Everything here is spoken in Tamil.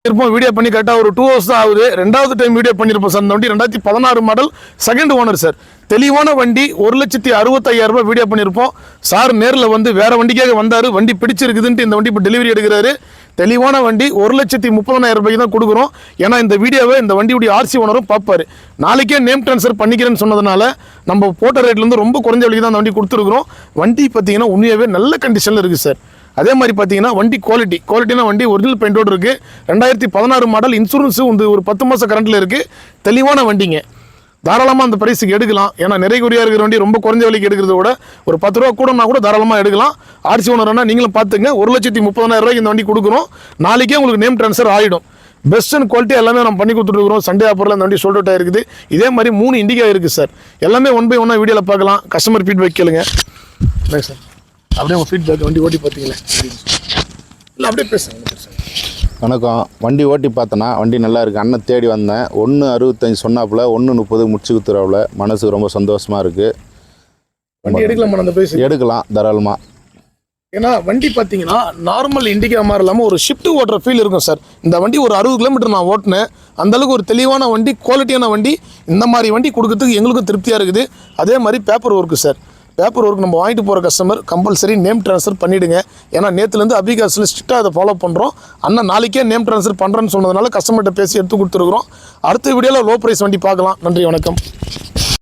இருப்போம் வீடியோ பண்ணி கரெக்டாக ஒரு 2 hours தான் ஆகுது. ரெண்டாவது டைம் வீடியோ பண்ணியிருப்போம் சார். இந்த வண்டி 2016 மாடல், செகண்ட் ஓனர் சார். தெளிவான வண்டி, 1,65,000 வீடியோ பண்ணியிருப்போம். சார் நேரில் வந்து வேற வண்டிக்காக வந்தார், வண்டி பிடிச்சிருக்குதுன்ட்டு இந்த வண்டி இப்போ டெலிவரி எடுக்கிறாரு. தெளிவான வண்டி 1,30,000 தான் கொடுக்குறோம். ஏன்னா இந்த வீடியோவை இந்த வண்டியுடைய ஆர்சி ஓனரும் பார்ப்பாரு. நாளைக்கே நேம் ட்ரான்ஸ்ஃபர் பண்ணிக்கிறேன்னு சொன்னதுனால நம்ம போட்ட ரேட்லேருந்து ரொம்ப குறைஞ்ச விலைக்கு தான் அந்த வண்டி கொடுத்துருக்குறோம். வண்டி பார்த்தீங்கன்னா உண்மையாகவே நல்ல கண்டிஷனில் இருக்குது சார். அதே மாதிரி பார்த்தீங்கன்னா வண்டி குவாலிட்டினா வண்டி ஒரிஜினல் பெயிண்டோடு இருக்குது. 2016 மாடல், இன்சூரன்ஸு வந்து ஒரு 10 மாதம் கரண்ட்டில் இருக்குது. தெளிவான வண்டிங்க, தாராளமாக அந்த பிரைஸுக்கு எடுக்கலாம். ஏன்னா நிறைய குறியாக இருக்கிற வண்டி ரொம்ப குறைஞ்ச விலைக்கு எடுக்கிறத விட ஒரு 10 ரூபா கூடனா கூட தாராளமாக எடுக்கலாம். ஆர்சி ஓனர்னா நீங்களும் பார்த்துங்க, 1,30,000 இந்த வண்டி கொடுக்குறோம். நாளைக்கே உங்களுக்கு நேம் ட்ரான்ஸ்ஃபர் ஆகிடும். பெஸ்ட் அண்ட் குவாலிட்டி எல்லாமே நம்ம பண்ணி கொடுத்துருக்குறோம். சண்டே ஆஃபரில் இந்த வண்டி சோல்ட் அவுட் ஆகிருக்குது. இதே மாதிரி 3 இண்டிகா இருக்குது சார். எல்லாமே 1 by 1 வீடியோவில் பார்க்கலாம். கஸ்டமர் ஃபீட்பேக் கேளுங்க. இல்லை சார், அப்படியே உங்கள் ஃபீட்பேக் வண்டி ஓட்டி பார்த்தீங்களே இல்லை அப்படியே பேசுங்க. வணக்கம். வண்டி ஓட்டி பார்த்தேன்னா வண்டி நல்லா இருக்குது. அண்ணன் தேடி வந்தேன். 1,65 சொன்னாப்புல 1,30 முடிச்சு கொடுத்துறாப்புல. மனசுக்கு ரொம்ப சந்தோஷமாக இருக்குது. வண்டி எடுக்கலாமா? அந்த பிரைஸ் எடுக்கலாம் தாராளமாக. ஏன்னா வண்டி பார்த்தீங்கன்னா நார்மல் இண்டிகா மாதிரி இல்லாமல் ஒரு ஷிஃப்ட் ஓட்டுற ஃபீல் இருக்கும் சார். இந்த வண்டி ஒரு 60 கிலோமீட்டர் நான் ஓட்டினேன். அந்தளவுக்கு ஒரு தெளிவான வண்டி, குவாலிட்டியான வண்டி. இந்த மாதிரி வண்டி கொடுக்கறதுக்கு எங்களுக்கும் திருப்தியாக இருக்குது. அதே மாதிரி paper work sir. Paper work நம்ம வாங்கிட்டு போகிற கஸ்டமர் கம்பல்சரி நேம் ட்ரான்ஸ்ஃபர் பண்ணிவிடுங்க. ஏன்னா நேற்றுலேருந்து அபிகாஸில் ஸ்ட்ரிக்டாக அதை ஃபாலோ பண்ணுறோம். அண்ணன் நாளைக்கே நேம் ட்ரான்ஸ்ஃபர் பண்ணுறேன்னு சொன்னதுனால கஸ்டமர்கிட்ட பேசி எடுத்து கொடுத்துருக்குறோம். அடுத்த வீடியோவில் லோ ப்ரைஸ் வண்டி பார்க்கலாம். நன்றி, வணக்கம்.